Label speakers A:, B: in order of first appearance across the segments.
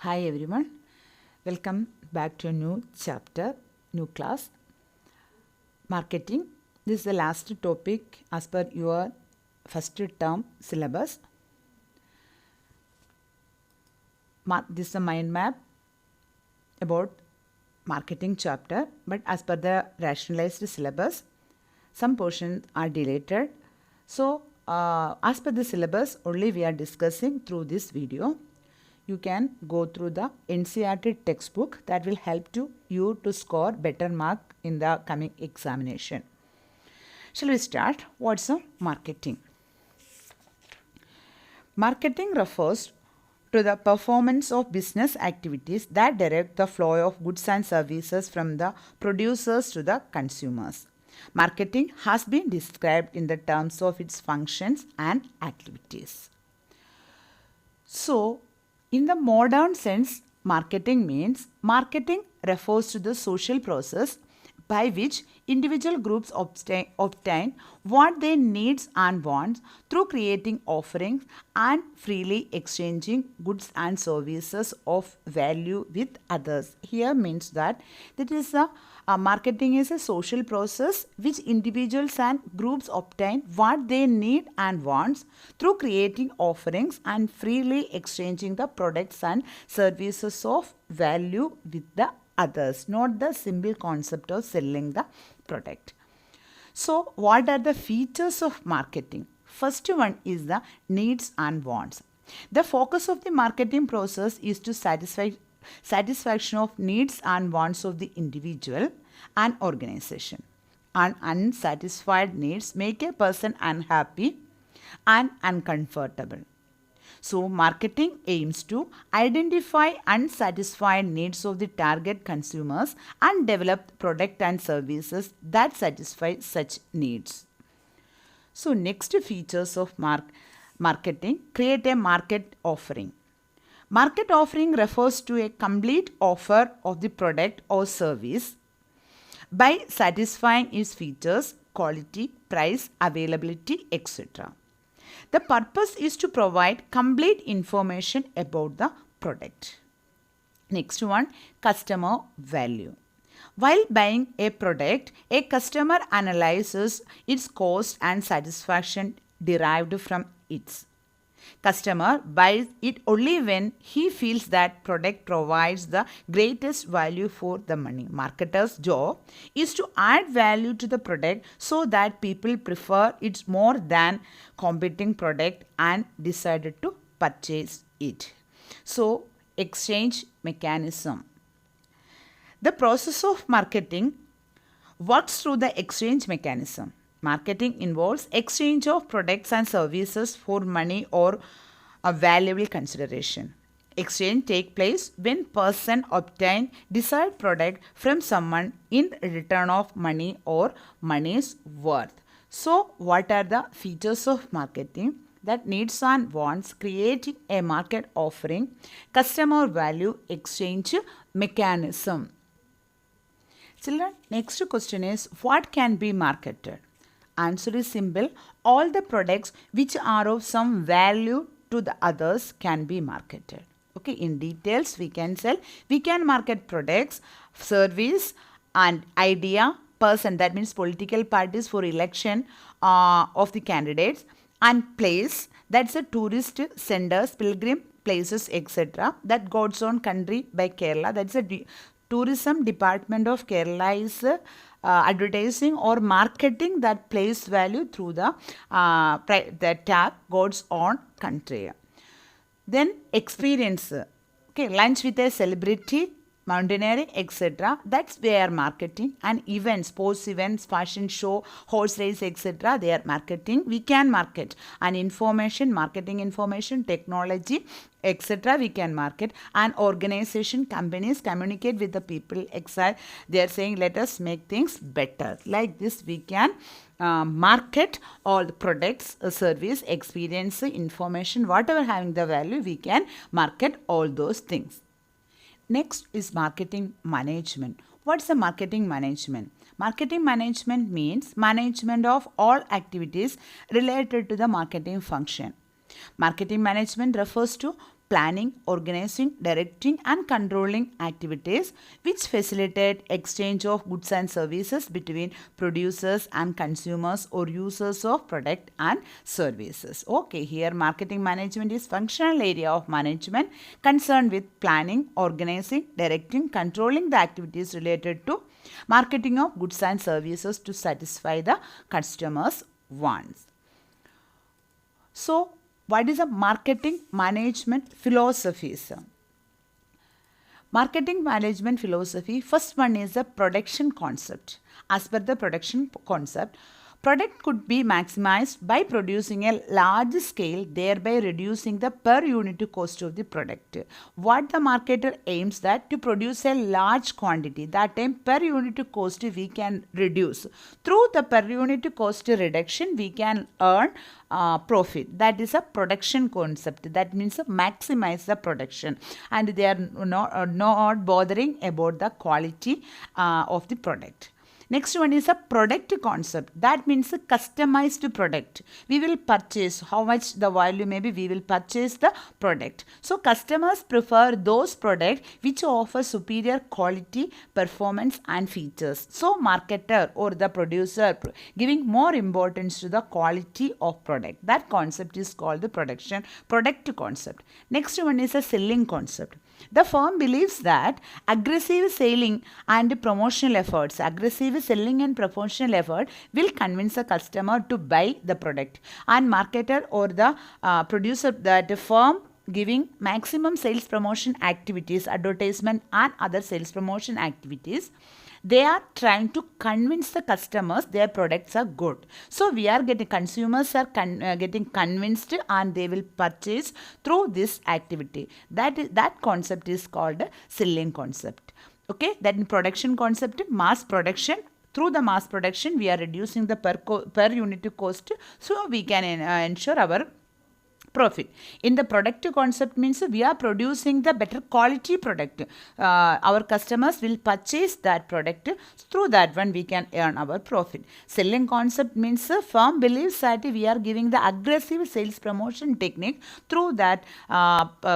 A: Hi everyone, welcome back to a new chapter, new class. Marketing. This is the last topic as per your first term syllabus. This is a mind map about marketing chapter, but as per the rationalized syllabus, some portions are deleted. So, as per the syllabus, only we are discussing through this video. You can go through the NCERT textbook that will help you to score better mark in the coming examination. Shall we start? What's a marketing? Marketing refers to the performance of business activities that direct the flow of goods and services from the producers to the consumers. Marketing has been described in the terms of its functions and activities. So, in the modern sense, marketing refers to the social process by which individual groups obtain what they needs and wants through creating offerings and freely exchanging goods and services of value with others. Here means that marketing is a social process which individuals and groups obtain what they need and wants through creating offerings and freely exchanging the products and services of value with the others, not the simple concept of selling the product. So, what are the features of marketing? First one is the needs and wants. The focus of the marketing process is to satisfaction of needs and wants of the individual and organization. And unsatisfied needs make a person unhappy and uncomfortable. So, marketing aims to identify unsatisfied needs of the target consumers and develop product and services that satisfy such needs. So, next features of marketing: create a market offering. Market offering refers to a complete offer of the product or service by satisfying its features, quality, price, availability, etc. The purpose is to provide complete information about the product. Next one, customer value. While buying a product, a customer analyzes its cost and satisfaction derived from it. Customer buys it only when he feels that product provides the greatest value for the money. Marketer's job is to add value to the product so that people prefer it more than competing product and decided to purchase it. So, exchange mechanism. The process of marketing works through the exchange mechanism. Marketing involves exchange of products and services for money or a valuable consideration. Exchange takes place when person obtain desired product from someone in return of money or money's worth. So, what are the features of marketing? That needs and wants, creating a market offering, customer value, exchange mechanism. Children, next question is, what can be marketed? Answer is simple. All the products which are of some value to the others can be marketed. Okay, in details we can market products, service and idea, person, that means political parties for election of the candidates, and place, that's a tourist centers, pilgrim places, etc. That God's own country by Kerala, that's a tourism department of Kerala is advertising or marketing that place value through the tag God's own country. Then experience, okay, lunch with a celebrity, mountaineering, etc. That's where marketing. And events, sports events, fashion show, horse race, etc. They are marketing. We can market. And information, marketing information, technology, etc. we can market. And organization, companies communicate with the people, etc. They are saying, let us make things better. Like this we can market all the products, service, experience, information, whatever having the value, we can market all those things. Next is marketing management. What's the marketing management? Marketing management means management of all activities related to the marketing function. Marketing management refers to planning, organizing, directing and controlling activities which facilitate exchange of goods and services between producers and consumers or users of product and services. Okay, here marketing management is functional area of management concerned with planning, organizing, directing, controlling the activities related to marketing of goods and services to satisfy the customers' wants. So, what is a marketing management philosophies? Marketing management philosophy, first one is the production concept. As per the production concept, product could be maximized by producing a large scale, thereby reducing the per unit cost of the product. What the marketer aims that to produce a large quantity, that time per unit cost we can reduce. Through the per unit cost reduction, we can earn profit. That is a production concept. That means maximize the production, and they are not bothering about the quality of the product. Next one is a product concept. That means a customized product. We will purchase how much the value maybe, we will purchase the product. So customers prefer those products which offer superior quality, performance and features. So marketer or the producer giving more importance to the quality of product. That concept is called the product concept. Next one is a selling concept. The firm believes that aggressive selling and promotional efforts will convince a customer to buy the product, and marketer or the producer, that the firm giving maximum sales promotion activities, advertisement and other sales promotion activities, they are trying to convince the customers their products are good. So we are getting, consumers are getting convinced and they will purchase through this activity. That concept is called selling concept. Okay, that in production concept, mass production. Through the mass production, we are reducing the per unit cost, so we can ensure our profit. In the product concept means we are producing the better quality product. Our customers will purchase that product. Through that one we can earn our profit. Selling concept means firm believes that we are giving the aggressive sales promotion technique. Through that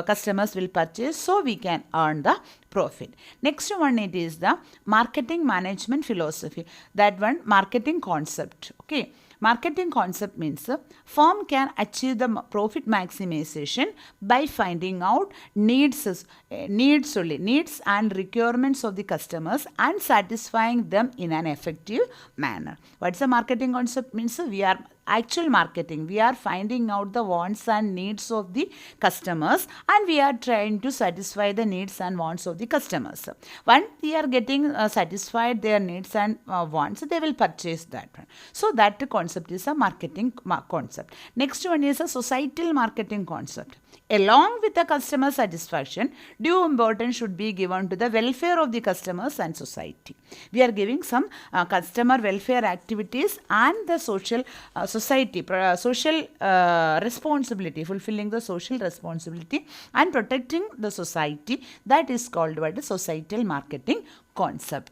A: customers will purchase, so we can earn the profit. Next one, it is the marketing management philosophy. That one, marketing concept. Okay. Marketing concept means firm can achieve the profit maximization by finding out needs and requirements of the customers and satisfying them in an effective manner. What's the marketing concept means? We are actual marketing. We are finding out the wants and needs of the customers and we are trying to satisfy the needs and wants of the customers. Once we are getting satisfied their needs and wants, they will purchase that one. So that concept is a marketing concept. Next one is a societal marketing concept. Along with the customer satisfaction, due importance should be given to the welfare of the customers and society. We are giving some customer welfare activities and the social responsibility, fulfilling the social responsibility and protecting the society. That is called what? Societal marketing concept.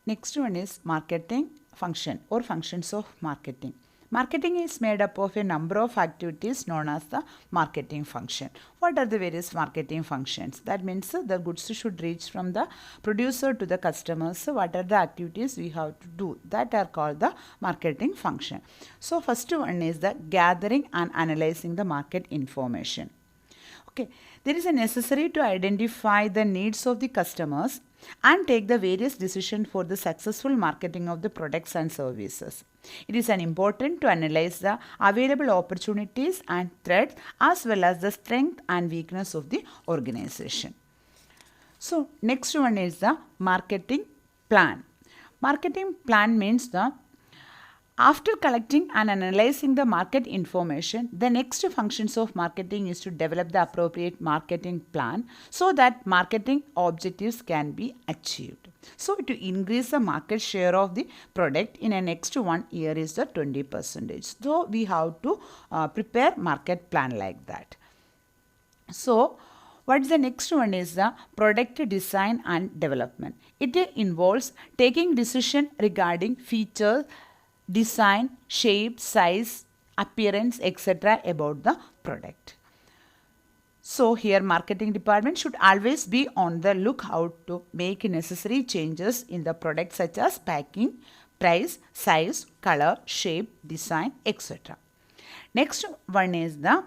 A: Next one is marketing function or functions of marketing. Marketing is made up of a number of activities known as the marketing function. What are the various marketing functions? That means the goods should reach from the producer to the customers. So what are the activities we have to do? That are called the marketing function. So first one is the gathering and analyzing the market information. Okay, there is a necessary to identify the needs of the customers and take the various decisions for the successful marketing of the products and services. It is important to analyze the available opportunities and threats as well as the strength and weakness of the organization. So next one is the marketing plan. Marketing plan means the after collecting and analyzing the market information, the next functions of marketing is to develop the appropriate marketing plan so that marketing objectives can be achieved. So to increase the market share of the product in the next 1 year is the 20%. So we have to prepare market plan like that. So what is the next one is the product design and development. It involves taking decision regarding features, design, shape, size, appearance, etc. about the product. So here marketing department should always be on the lookout to make necessary changes in the product such as packing, price, size, color, shape, design, etc. Next one is the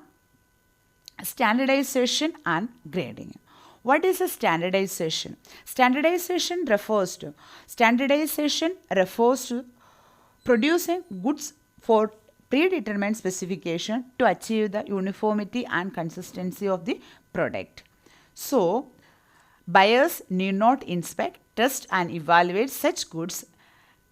A: standardization and grading. What is a standardization? Standardization refers to producing goods for predetermined specification to achieve the uniformity and consistency of the product. So, buyers need not inspect, test and evaluate such goods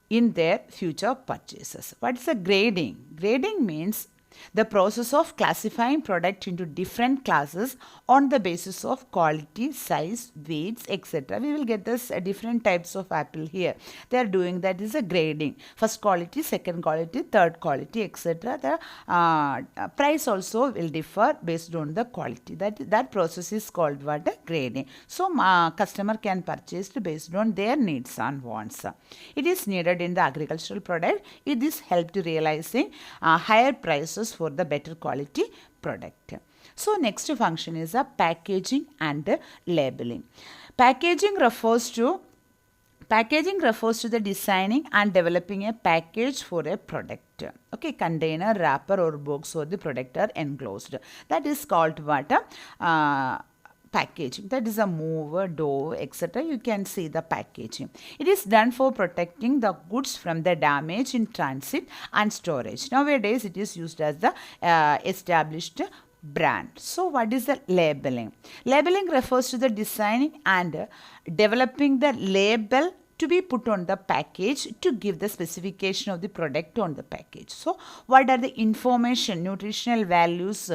A: in their future purchases. What is a grading? Grading means the process of classifying product into different classes on the basis of quality, size, weights, etc. We will get this different types of apple here. They are doing that is a grading. First quality, second quality, third quality, etc. The price also will differ based on the quality. That process is called what? A grading. So customer can purchase based on their needs and wants. It is needed in the agricultural product. It is help to realizing higher prices for the better quality product. So next function is a packaging and labeling. Packaging refers to the designing and developing a package for a product. Okay, container, wrapper or box for the product are enclosed. That is called what? Packaging. That is a mover, door, etc. You can see the packaging. It is done for protecting the goods from the damage in transit and storage. Nowadays, it is used as the established brand. So, what is the labeling? Labeling refers to the designing and developing the label to be put on the package to give the specification of the product on the package. So, what are the information, nutritional values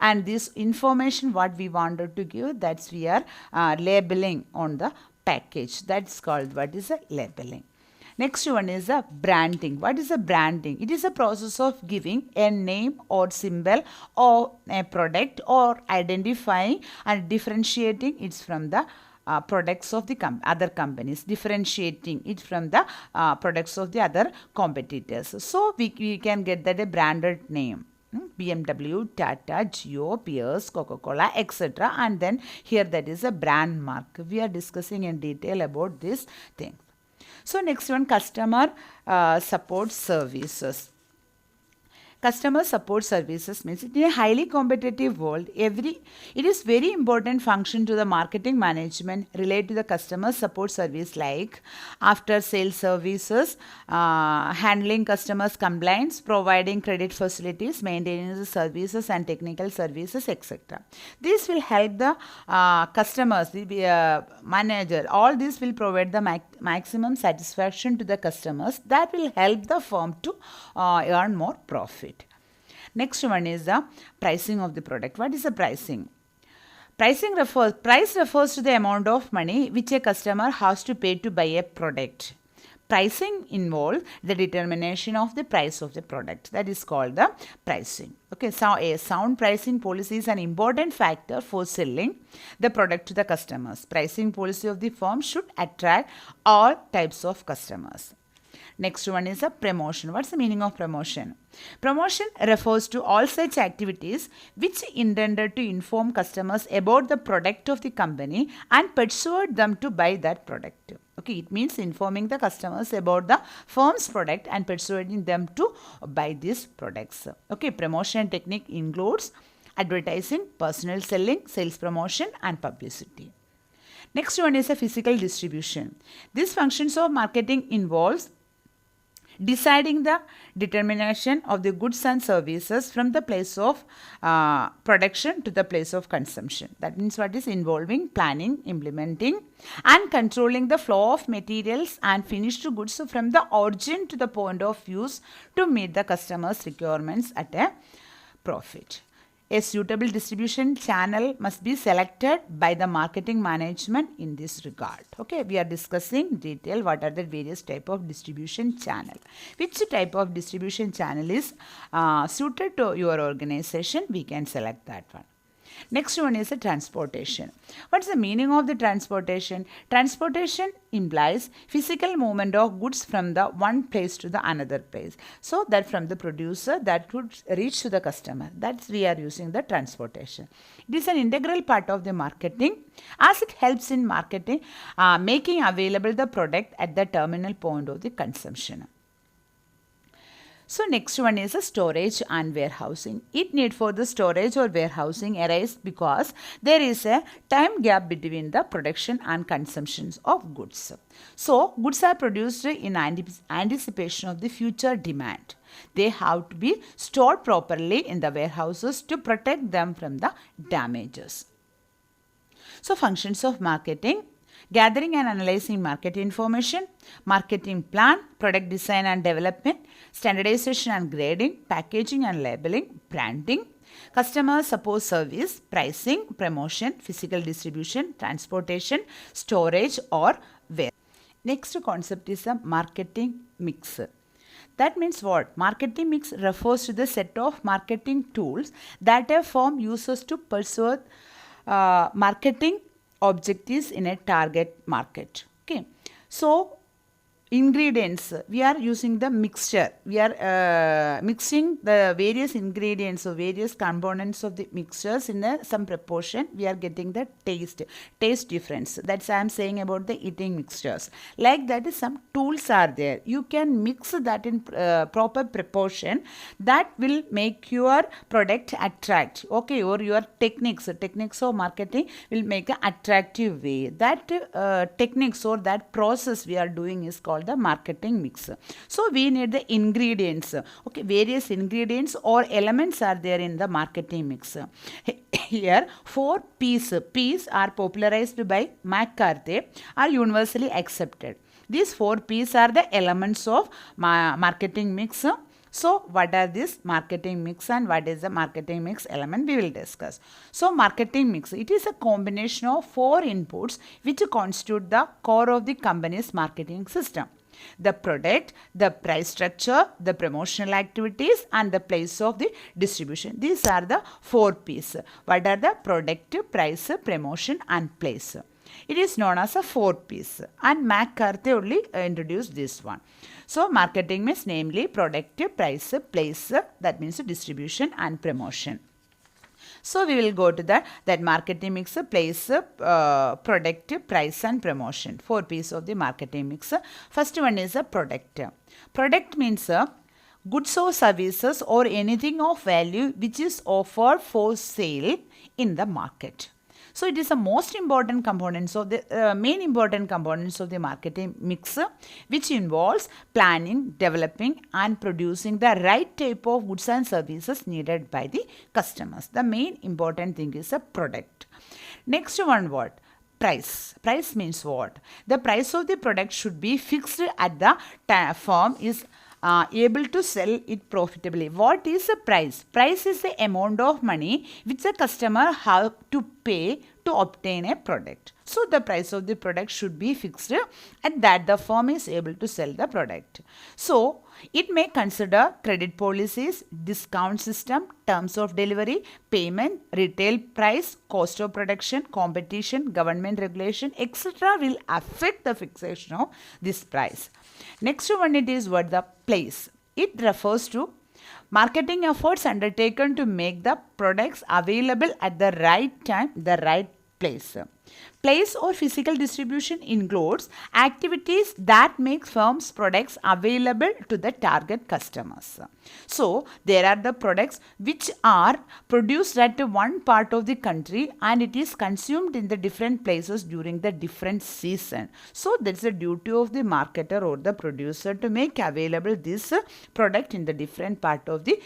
A: and this information what we wanted to give, that's we are labeling on the package. That's called what is a labeling. Next one is a branding. What is a branding? It is a process of giving a name or symbol or a product or identifying and differentiating it from the products of the other companies, differentiating it from the products of the other competitors. So, we can get that a branded name. BMW, Tata, Jio, Pierce, Coca-Cola, etc. And then here that is a brand mark. We are discussing in detail about this thing. So, next one, customer support services. Customer support services means in a highly competitive world, it is very important function to the marketing management related to the customer support service like after sales services, handling customers' complaints, providing credit facilities, maintaining the services and technical services, etc. This will help the customers, the manager, all this will provide the maximum satisfaction to the customers. That will help the firm to earn more profit. Next one is the pricing of the product. What is the pricing? Price refers to the amount of money which a customer has to pay to buy a product. Pricing involves the determination of the price of the product. That is called the pricing. Okay, so a sound pricing policy is an important factor for selling the product to the customers. Pricing policy of the firm should attract all types of customers. Next one is a promotion. What's the meaning of promotion? Promotion refers to all such activities which intended to inform customers about the product of the company and persuade them to buy that product. Okay, it means informing the customers about the firm's product and persuading them to buy these products. Okay, promotion technique includes advertising, personal selling, sales promotion and publicity. Next one is a physical distribution. These functions of marketing involves deciding the determination of the goods and services from the place of production to the place of consumption. That means what is involving planning, implementing and controlling the flow of materials and finished goods from the origin to the point of use to meet the customer's requirements at a profit. A suitable distribution channel must be selected by the marketing management in this regard. Okay, we are discussing in detail what are the various type of distribution channel. Which type of distribution channel is suited to your organization, we can select that one. Next one is the transportation. What's the meaning of the transportation? Transportation implies physical movement of goods from the one place to the another place. So that from the producer that would reach to the customer. That's we are using the transportation. It is an integral part of the marketing as it helps in marketing, making available the product at the terminal point of the consumption. So next one is a storage and warehousing. It need for the storage or warehousing arise because there is a time gap between the production and consumptions of goods. So goods are produced in anticipation of the future demand. They have to be stored properly in the warehouses to protect them from the damages. So functions of marketing: gathering and analyzing market information, marketing plan, product design and development, standardization and grading, packaging and labeling, branding, customer support service, pricing, promotion, physical distribution, transportation, storage or warehouse. Next concept is a marketing mix. That means what? Marketing mix refers to the set of marketing tools that a firm uses to pursue marketing objectives in a target market. Okay. So ingredients, we are using the mixture. We are mixing the various ingredients or various components of the mixtures in some proportion. We are getting the taste difference. That's I am saying about the eating mixtures. Like that, some tools are there. You can mix that in proper proportion. That will make your product attract. Okay, or your techniques of marketing will make an attractive way. That techniques or that process we are doing is called the marketing mix. So we need the ingredients. Okay, various ingredients or elements are there in the marketing mix. Here 4 P's. P's are popularized by McCarthy, are universally accepted. These 4 P's are the elements of marketing mix. So what are this marketing mix and what is the marketing mix element we will discuss. So marketing mix, it is a combination of 4 inputs which constitute the core of the company's marketing system: the product, the price structure, the promotional activities and the place of the distribution. These are the 4 P's. What are the product, price, promotion and place? It is known as a 4 P's and McCarthy only introduced this one. So marketing means namely product, price, place, that means distribution and promotion. So we will go to that marketing mix, place, product, price and promotion. 4 P's of the marketing mix. First one is a product. Product means goods or services or anything of value which is offered for sale in the market. So it is the most important components of the main important components of the marketing mix, which involves planning, developing and producing the right type of goods and services needed by the customers. The main important thing is a product. Next one, what? Price. Price means what? The price of the product should be fixed at the firm is able to sell it profitably. What is the price? Price is the amount of money which the customer have to pay to obtain a product. So the price of the product should be fixed and that the firm is able to sell the product. So it may consider credit policies, discount system, terms of delivery, payment, retail price, cost of production, competition, government regulation, etc. will affect the fixation of this price. Next one, it is what? The place. It refers to marketing efforts undertaken to make the products available at the right time, the right place. Place or physical distribution includes activities that make firms' products available to the target customers. So, there are the products which are produced at one part of the country and it is consumed in the different places during the different season. So, there is a duty of the marketer or the producer to make available this product in the different part of the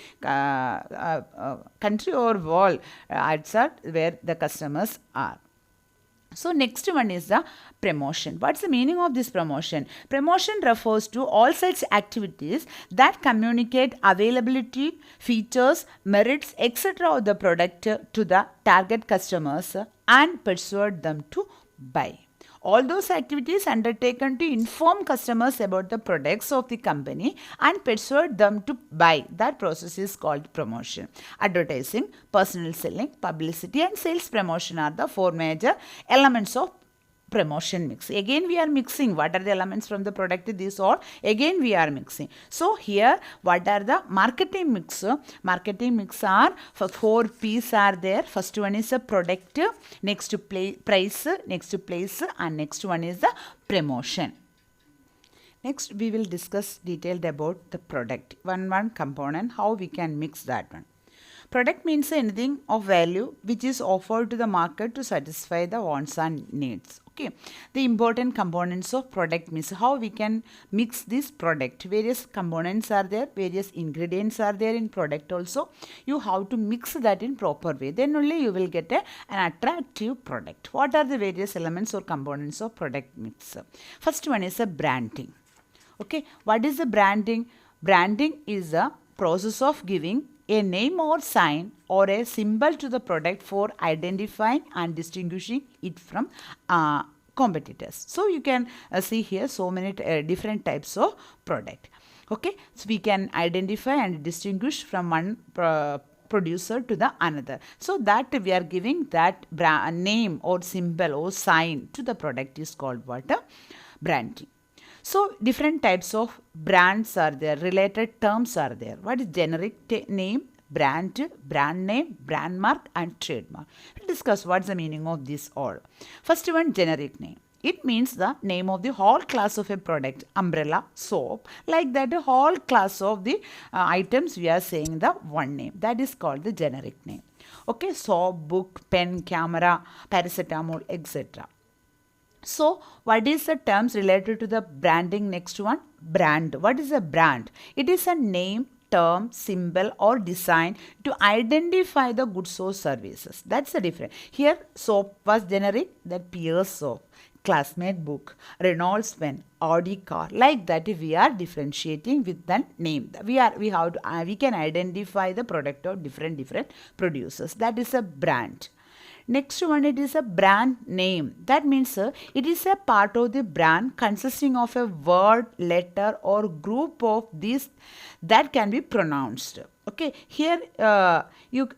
A: country or world outside where the customers are. So next one is the promotion. What's the meaning of this promotion? Promotion refers to all such activities that communicate availability, features, merits, etc. of the product to the target customers and persuade them to buy. All those activities undertaken to inform customers about the products of the company and persuade them to buy. That process is called promotion. Advertising, personal selling, publicity and sales promotion are the four major elements of promotion mix. Again we are mixing what are the elements from the product, these all again we are mixing. So here what are the marketing mix? Marketing mix are for 4 P's are there. First one is a product, next to price, next to place and next one is the promotion. Next we will discuss detailed about the product, one component, how we can mix that one. Product means anything of value which is offered to the market to satisfy the wants and needs. Okay, the important components of product means how we can mix this product. Various components are there, various ingredients are there in product also. You have to mix that in proper way. Then only you will get an attractive product. What are the various elements or components of product mix? First one is a branding. Okay, what is the branding? Branding is a process of giving a name or sign or a symbol to the product for identifying and distinguishing it from competitors. So you can see here so many different types of product. Okay, so we can identify and distinguish from one producer to the another. So that we are giving that name or symbol or sign to the product is called what? Branding. So different types of brands are there, related terms are there. What is generic name, brand name, brand mark and trademark. We'll discuss what's the meaning of this all. First one, generic name. It means the name of the whole class of a product, umbrella, soap, like that the whole class of the items we are saying the one name. That is called the generic name. Okay, soap, book, pen, camera, paracetamol, etc. So, what is the terms related to the branding? Next one, brand. What is a brand? It is a name, term, symbol or design to identify the goods or services. That's the difference. Here, soap was generic, that Pierce soap, Classmate book, Reynolds pen, Audi car. Like that, we are differentiating with the name. We can identify the product of different producers. That is a brand. Next one, it is a brand name. That means it is a part of the brand consisting of a word, letter or group of these that can be pronounced. Okay, here you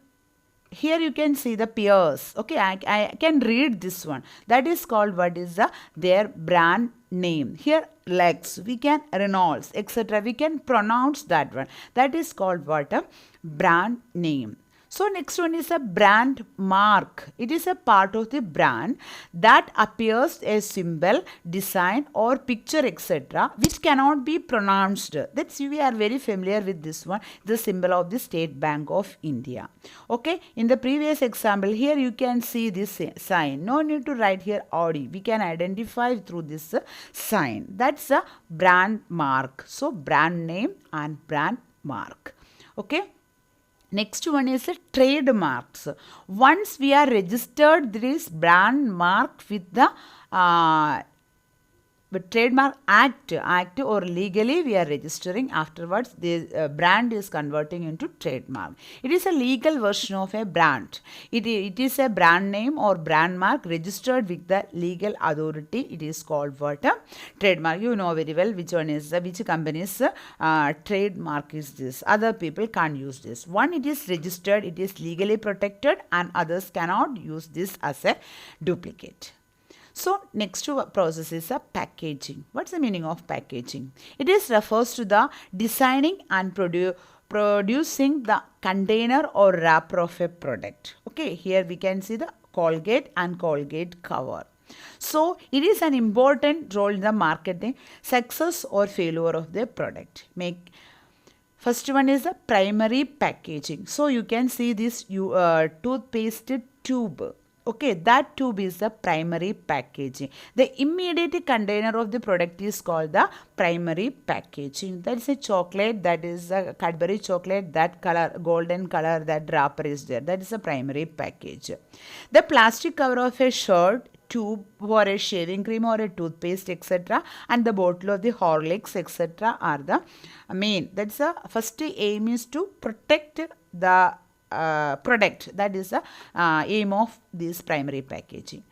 A: can see the Pierce. Okay, I can read this one. That is called what is their brand name. Here Lex, we can Reynolds, etc. We can pronounce that one. That is called what? A brand name. So next one is a brand mark. It is a part of the brand that appears a symbol, design or picture etc. which cannot be pronounced. That's we are very familiar with this one, the symbol of the State Bank of India. Okay, in the previous example here you can see this sign. No need to write here Audi. We can identify through this sign. That's a brand mark. So brand name and brand mark. Okay. Next one is trademarks. Once we are registered this brand mark with the Trademark Act or legally we are registering, afterwards the brand is converting into trademark. It is a legal version of a brand. It is a brand name or brand mark registered with the legal authority. It is called what? Trademark. You know very well which one is which company's trademark is this. Other people can't use this. One, it is registered, it is legally protected and others cannot use this as a duplicate. So next process is a packaging. What's the meaning of packaging? It is refers to the designing and producing the container or wrapper of a product. Okay, here we can see the Colgate and Colgate cover. So it is an important role in the marketing success or failure of the product. First one is the primary packaging. So you can see this toothpaste tube. Okay, that tube is the primary packaging. The immediate container of the product is called the primary packaging. That is a chocolate, that is a Cadbury chocolate, that color, golden color, that wrapper is there. That is a primary package. The plastic cover of a shirt, tube for a shaving cream or a toothpaste etc. and the bottle of the Horlicks etc. are the main. That's the first aim is to protect the product. That is the aim of this primary packaging.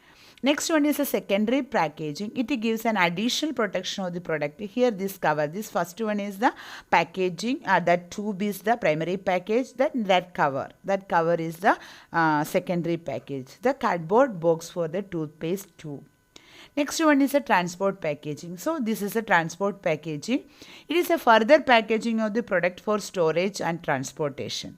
A: Next one is a secondary packaging. It gives an additional protection of the product. Here this cover. This first one is the packaging. That tube is the primary package. That cover. That cover is the secondary package. The cardboard box for the toothpaste tube. Next one is a transport packaging. So this is a transport packaging. It is a further packaging of the product for storage and transportation.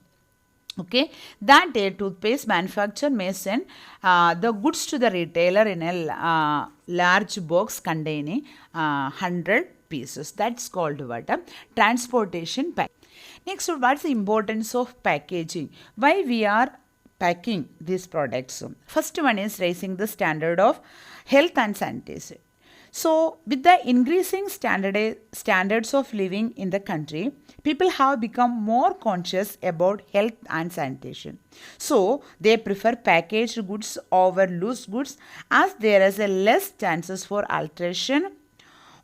A: Okay, that a toothpaste manufacturer may send the goods to the retailer in a large box containing 100 pieces. That's called what? A transportation pack. Next, what's the importance of packaging? Why we are packing these products? First one is raising the standard of health and sanitation. So, with the increasing standards of living in the country, people have become more conscious about health and sanitation. So, they prefer packaged goods over loose goods as there is a less chances for alteration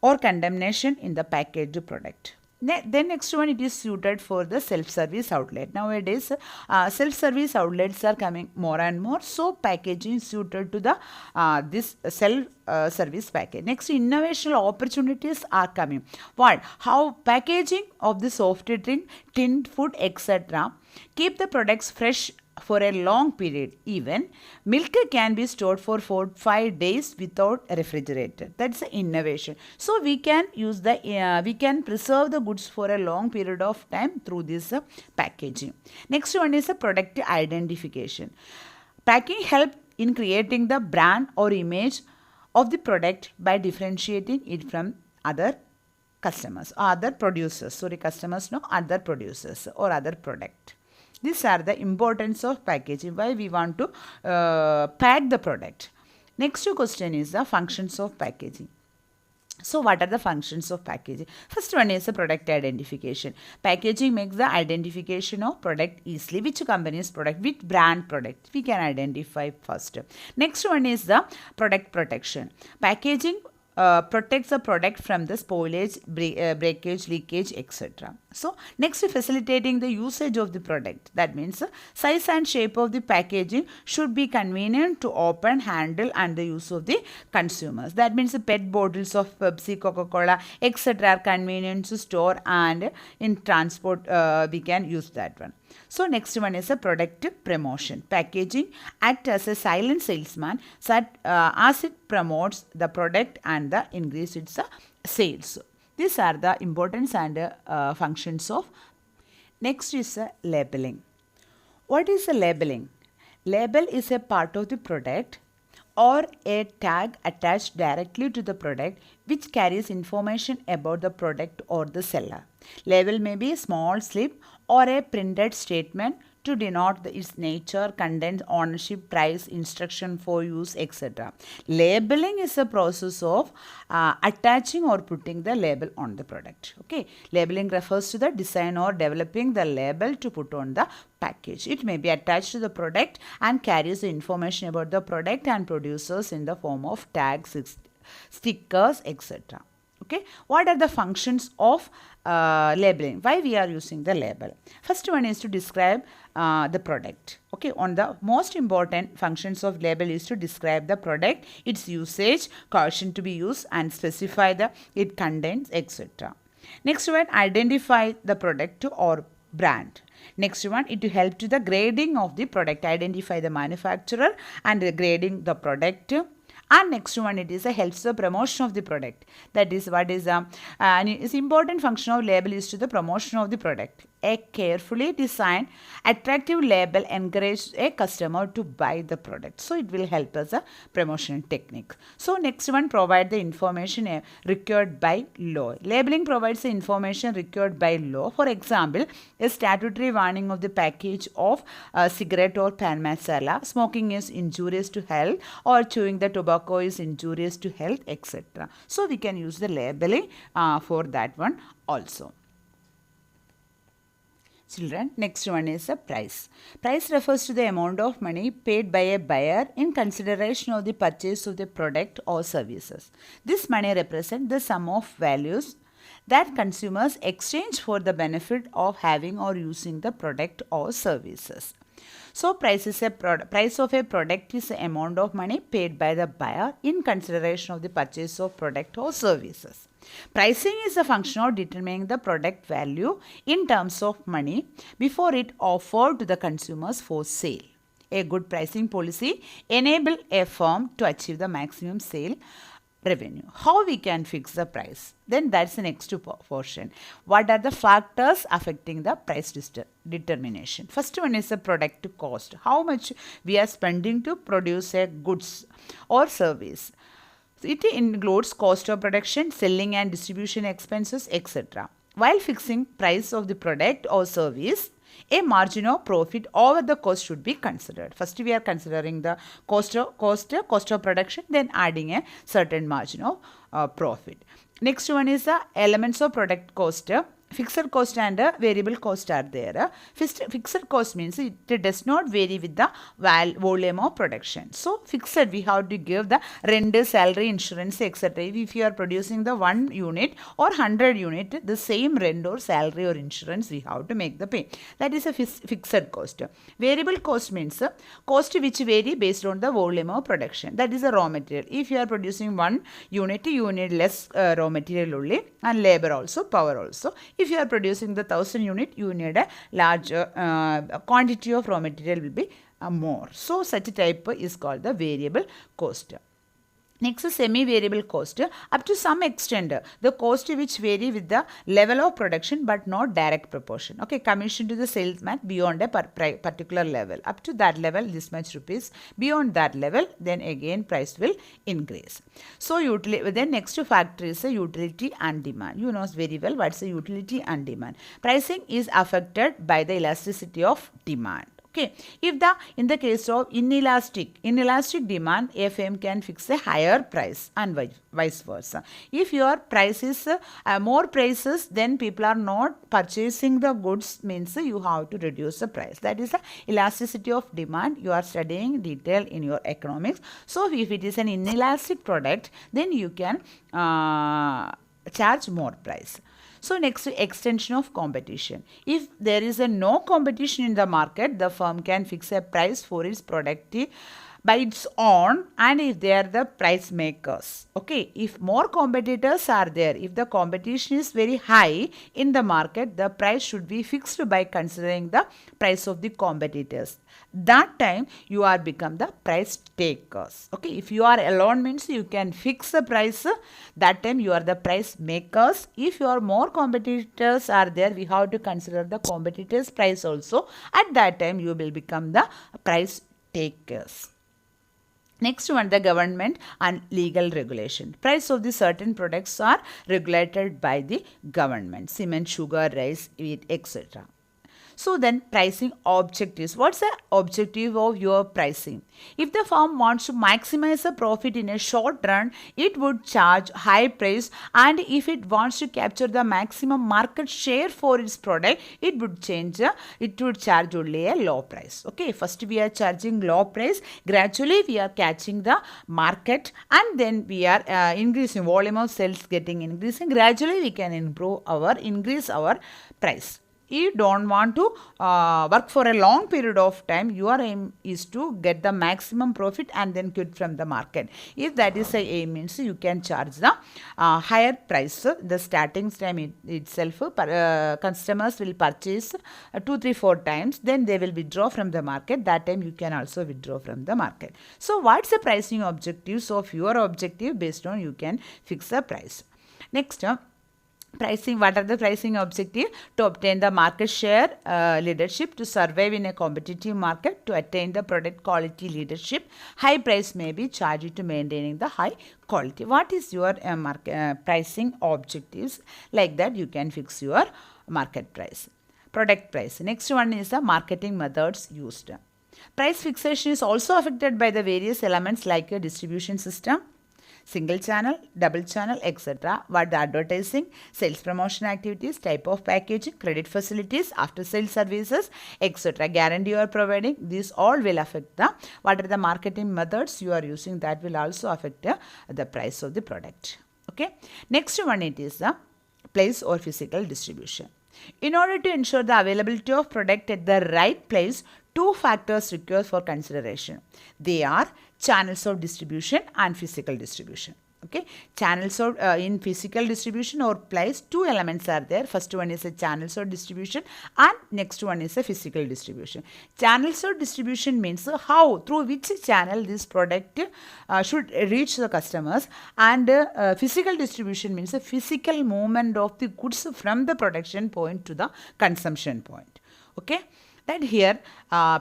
A: or contamination in the packaged product. Then next one, it is suited for the self-service outlet. Nowadays, self-service outlets are coming more and more. So, packaging is suited to the this self-service package. Next, innovational opportunities are coming. What? How packaging of the soft drink, tinned food, etc. keep the products fresh for a long period. Even milk can be stored for 4-5 days without a refrigerator. That's the innovation. So we can use we can preserve the goods for a long period of time through this packaging. Next one is a product identification. Packing help in creating the brand or image of the product by differentiating it from other customers or other producers. Sorry, customers, no, other producers or other product. These are the importance of packaging, why we want to pack the product. Next question is the functions of packaging. So, what are the functions of packaging? First one is the product identification. Packaging makes the identification of product easily. Which company's product, which brand product, we can identify first. Next one is the product protection. Packaging protects the product from the spoilage, breakage, leakage, etc. So, next facilitating the usage of the product. That means size and shape of the packaging should be convenient to open, handle and the use of the consumers. That means the PET bottles of Pepsi, Coca-Cola, etc. are convenient to store and in transport we can use that one. So, next one is a product promotion. Packaging acts as a silent salesman as it promotes the product and the increase its sales. These are the importance and functions of. Next is labeling. What is a labeling? Label is a part of the product or a tag attached directly to the product which carries information about the product or the seller. Label may be a small slip or a printed statement to denote its nature, content, ownership, price, instruction for use, etc. Labeling is a process of attaching or putting the label on the product. Okay, labeling refers to the design or developing the label to put on the package. It may be attached to the product and carries the information about the product and producers in the form of tags, stickers, etc. Okay, what are the functions of labeling? Why we are using the label? First one is to describe the product. Okay, on the most important functions of label is to describe the product, its usage, caution to be used and specify the it contents, etc. Next one, identify the product or brand. Next one, it will help to the grading of the product, identify the manufacturer and grading the product. And next one, it is a helps the promotion of the product. That is what is its important function of label is to the promotion of the product. A carefully designed, attractive label encourages a customer to buy the product. So, it will help us a promotion technique. So, next one, provide the information required by law. Labeling provides the information required by law. For example, a statutory warning of the package of cigarette or pan masala, smoking is injurious to health or chewing the tobacco is injurious to health, etc. So, we can use the labeling for that one also. Children, next one is a price. Price refers to the amount of money paid by a buyer in consideration of the purchase of the product or services. This money represents the sum of values that consumers exchange for the benefit of having or using the product or services. So price of a product is the amount of money paid by the buyer in consideration of the purchase of product or services. Pricing is a function of determining the product value in terms of money before it offered to the consumers for sale. A good pricing policy enables a firm to achieve the maximum sale revenue. How we can fix the price? Then that's the next portion. What are the factors affecting the price determination? First one is the product cost. How much we are spending to produce a goods or service. It includes cost of production, selling and distribution expenses, etc. While fixing price of the product or service, a margin of profit over the cost should be considered. First, we are considering the cost of production, then adding a certain margin of profit. Next one is the elements of product cost. Fixed cost and variable cost are there. Fixed cost means it does not vary with the volume of production. So, fixed we have to give the rent, salary, insurance, etc. If you are producing the 1 unit or 100 unit, the same rent or salary or insurance we have to make the pay. That is a fixed cost. Variable cost means cost which vary based on the volume of production. That is a raw material. If you are producing 1 unit, you need less raw material only, and labor also, power also. If you are producing the 1000 unit, you need a larger quantity of raw material will be more. So, such a type is called the variable cost. Next is semi-variable cost. Up to some extent, the cost which vary with the level of production but not direct proportion. Okay, commission to the salesman beyond a particular level. Up to that level, this much rupees. Beyond that level, then again price will increase. So, then next factor is the utility and demand. You know very well what's the utility and demand. Pricing is affected by the elasticity of demand. Okay, if in the case of inelastic demand, a firm can fix a higher price and vice versa. If your price is more prices, then people are not purchasing the goods, means you have to reduce the price. That is the elasticity of demand. You are studying detail in your economics. So, if it is an inelastic product, then you can charge more price. So, next, extension of competition. If there is no competition in the market, the firm can fix a price for its product by its own, and if they are the price makers. Okay, if more competitors are there, if the competition is very high in the market, the price should be fixed by considering the price of the competitors. That time you are become the price takers. Okay, if you are alone means you can fix the price. That time you are the price makers. If your more competitors are there, we have to consider the competitors' price also. At that time you will become the price takers. Next one, the government and legal regulation. Price of the certain products are regulated by the government. Cement, sugar, rice, wheat, etc. So then pricing objectives. What's the objective of your pricing? If the firm wants to maximize the profit in a short run, it would charge high price, and if it wants to capture the maximum market share for its product, it would charge only a low price. Okay, first we are charging low price, gradually we are catching the market, and then we are increasing volume of sales increasing. Gradually we can increase our price. You don't want to work for a long period of time. Your aim is to get the maximum profit and then quit from the market. If that is the aim, means you can charge the higher price. The starting time itself, customers will purchase 2, 3, 4 times. Then they will withdraw from the market. That time you can also withdraw from the market. So what's the pricing objectives of your objective? Based on you can fix the price. Next, pricing. What are the pricing objective? To obtain the market share leadership, to survive in a competitive market, to attain the product quality leadership. High price may be charged to maintaining the high quality. What is your pricing objectives? Like that you can fix your market price. Product price. Next one is the marketing methods used. Price fixation is also affected by the various elements like a distribution system, single channel, double channel, etc. What the advertising, sales promotion activities, type of packaging, credit facilities, after sales services, etc. Guarantee you are providing. These all will affect what are the marketing methods you are using, that will also affect the price of the product. Okay. Next one, it is the place or physical distribution. In order to ensure the availability of product at the right place two factors required for consideration. They are channels of distribution and physical distribution. Okay, channels of in physical distribution or place, two elements are there. First one is a channels of distribution and next one is a physical distribution. Channels of distribution means how, through which channel this product should reach the customers, and physical distribution means the physical movement of the goods from the production point to the consumption point. Okay. That here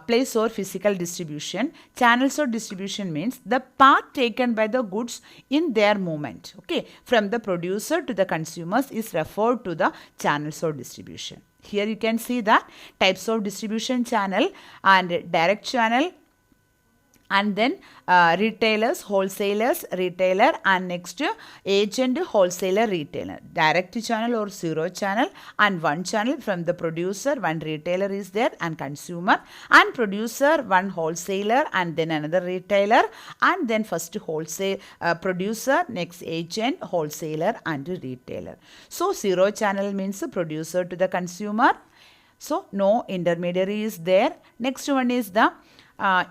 A: place or physical distribution, channels of distribution means the path taken by the goods in their movement, okay, from the producer to the consumers is referred to the channels of distribution. Here you can see the types of distribution channel and direct channel, and then retailers, wholesalers, retailer, and next agent, wholesaler, retailer. Direct channel or zero channel, and one channel from the producer, one retailer is there, and consumer, and producer, one wholesaler, and then another retailer, and then first wholesale producer, next agent, wholesaler, and retailer. So zero channel means producer to the consumer. So no intermediary is there. Next one is the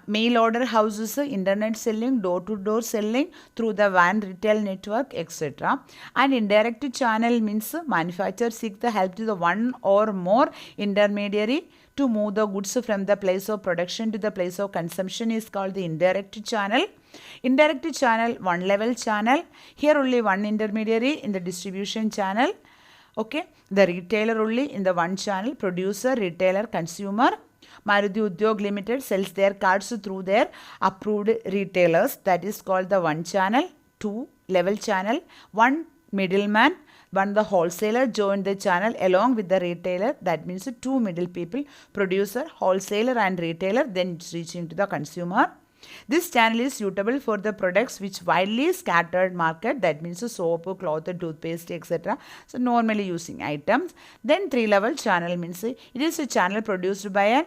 A: mail order houses, internet selling, door-to-door selling through the van retail network, etc. And indirect channel means manufacturer seek the help to the one or more intermediary to move the goods from the place of production to the place of consumption is called the indirect channel. Indirect channel, one level channel. Here only one intermediary in the distribution channel. Okay, the retailer only in the one channel, producer, retailer, consumer. Maruti Udyog Limited sells their cards through their approved retailers. That is called the one channel. Two level channel. One middleman. One the wholesaler joined the channel along with the retailer. That means two middle people. Producer, wholesaler and retailer. Then it's reaching to the consumer. This channel is suitable for the products which widely scattered market. That means soap, cloth, toothpaste, etc. So normally using items. Then three level channel means it is a channel produced by an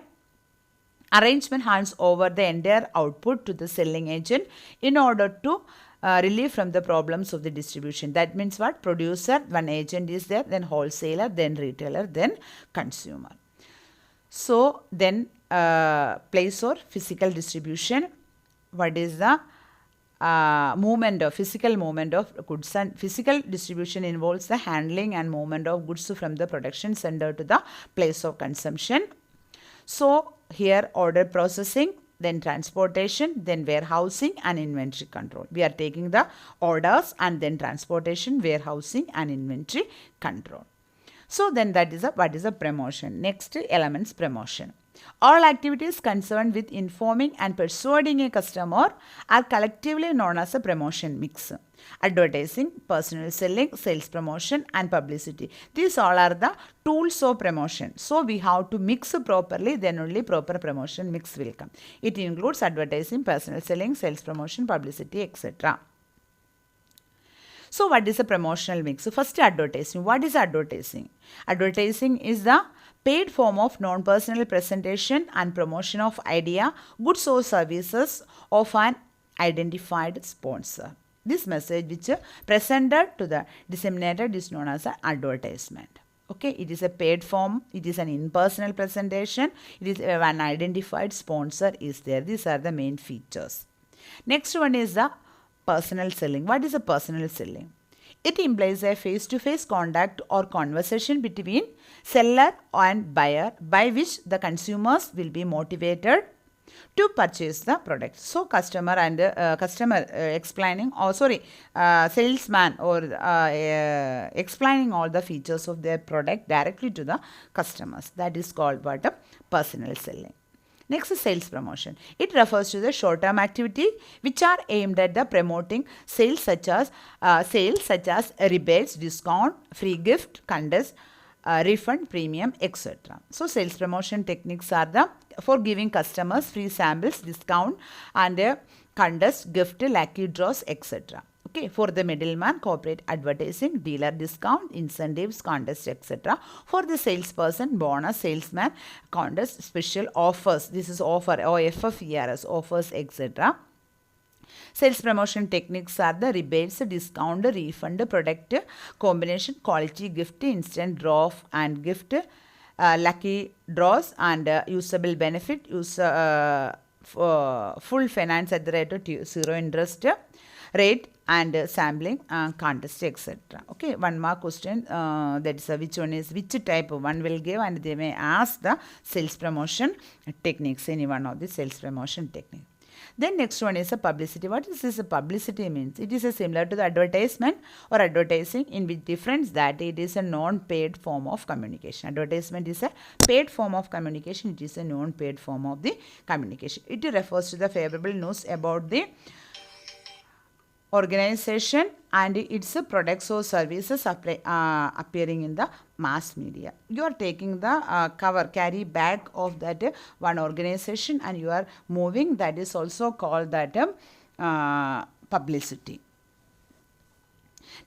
A: arrangement hands over the entire output to the selling agent in order to relieve from the problems of the distribution. That means what? Producer, one agent is there, then wholesaler, then retailer, then consumer. So then place or physical distribution. What is the movement of physical movement of goods, and physical distribution involves the handling and movement of goods from the production center to the place of consumption. So here order processing, then transportation, then warehousing and inventory control. We are taking the orders and then transportation, warehousing and inventory control. So then that is what is a promotion. Next elements promotion. All activities concerned with informing and persuading a customer are collectively known as a promotion mix. Advertising, personal selling, sales promotion and publicity. These all are the tools of promotion. So we have to mix properly, then only proper promotion mix will come. It includes advertising, personal selling, sales promotion, publicity, etc. So what is a promotional mix? So first advertising. What is advertising? Advertising is the paid form of non-personal presentation and promotion of idea, goods or services of an identified sponsor. This message which presented to the disseminated is known as an advertisement. Okay, it is a paid form, it is an impersonal presentation, it is an identified sponsor is there. These are the main features. Next one is the personal selling. What is a personal selling? It implies a face-to-face contact or conversation between seller and buyer by which the consumers will be motivated to purchase the product. So customer and explaining, salesman or explaining all the features of their product directly to the customers. That is called what? A personal selling. Next is sales promotion. It refers to the short-term activity which are aimed at the promoting sales such as rebates, discount, free gift, contest, refund, premium, etc. So sales promotion techniques are the for giving customers free samples, discount and contest, gift, lucky draws, etc. Okay, for the middleman, corporate advertising, dealer discount, incentives, contest, etc. For the salesperson, bonus, salesman, contest, special offers. This is offer, OFFERS, offers, etc. Sales promotion techniques are the rebates, discount, refund, product combination, quality gift, instant draw and gift, lucky draws and usable benefit, full finance at the rate of zero interest rate and sampling contest, etc. Okay, 1 mark question, that is which one is which type one will give, and they may ask the sales promotion techniques, any one of the sales promotion technique. Then next one is a publicity. What is this publicity means? It is a similar to the advertisement or advertising, in which difference that it is a non-paid form of communication. Advertisement is a paid form of communication. It is a non-paid form of the communication. It refers to the favorable news about the organization and its products or services appearing in the mass media. You are taking the carry bag of that one organization and you are moving. That is also called that publicity.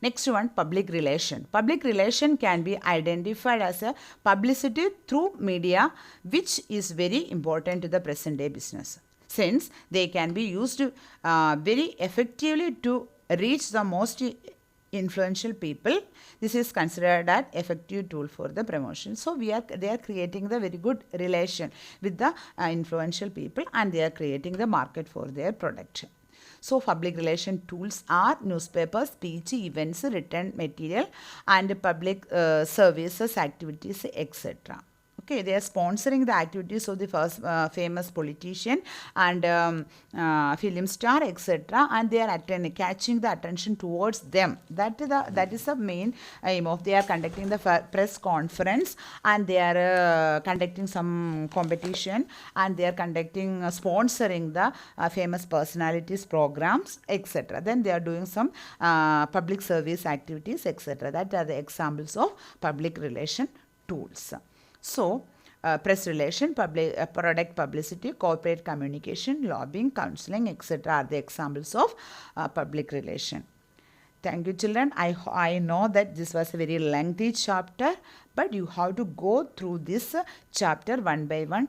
A: Next one, public relation. Public relation can be identified as a publicity through media, which is very important to the present day business, since they can be used very effectively to reach the most influential people. This is considered an effective tool for the promotion. So they are creating the very good relation with the influential people, and they are creating the market for their product. So public relation tools are newspapers, speech, events, written material, and public services, activities, etc. Okay, they are sponsoring the activities of the first famous politician and film star, etc. And they are catching the attention towards them. That is the main aim of. They are conducting the press conference, and they are conducting some competition, and they are conducting sponsoring the famous personalities programs, etc. Then they are doing some public service activities, etc. That are the examples of public relation tools. So, press relation, product publicity, corporate communication, lobbying, counseling, etc. are the examples of public relation. Thank you, children. I know that this was a very lengthy chapter, but you have to go through this chapter one by one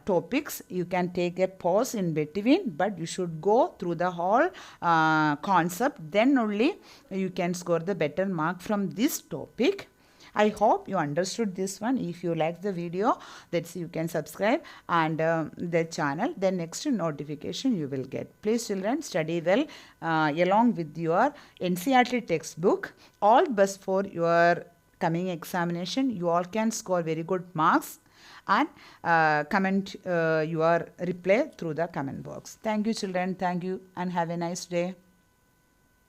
A: topics. You can take a pause in between, but you should go through the whole concept. Then only you can score the better mark from this topic. I hope you understood this one. If you like the video, that's you can subscribe and the channel. Then next notification you will get. Please children, study well along with your NCERT textbook. All best for your coming examination. You all can score very good marks, and comment your reply through the comment box. Thank you children. Thank you and have a nice day.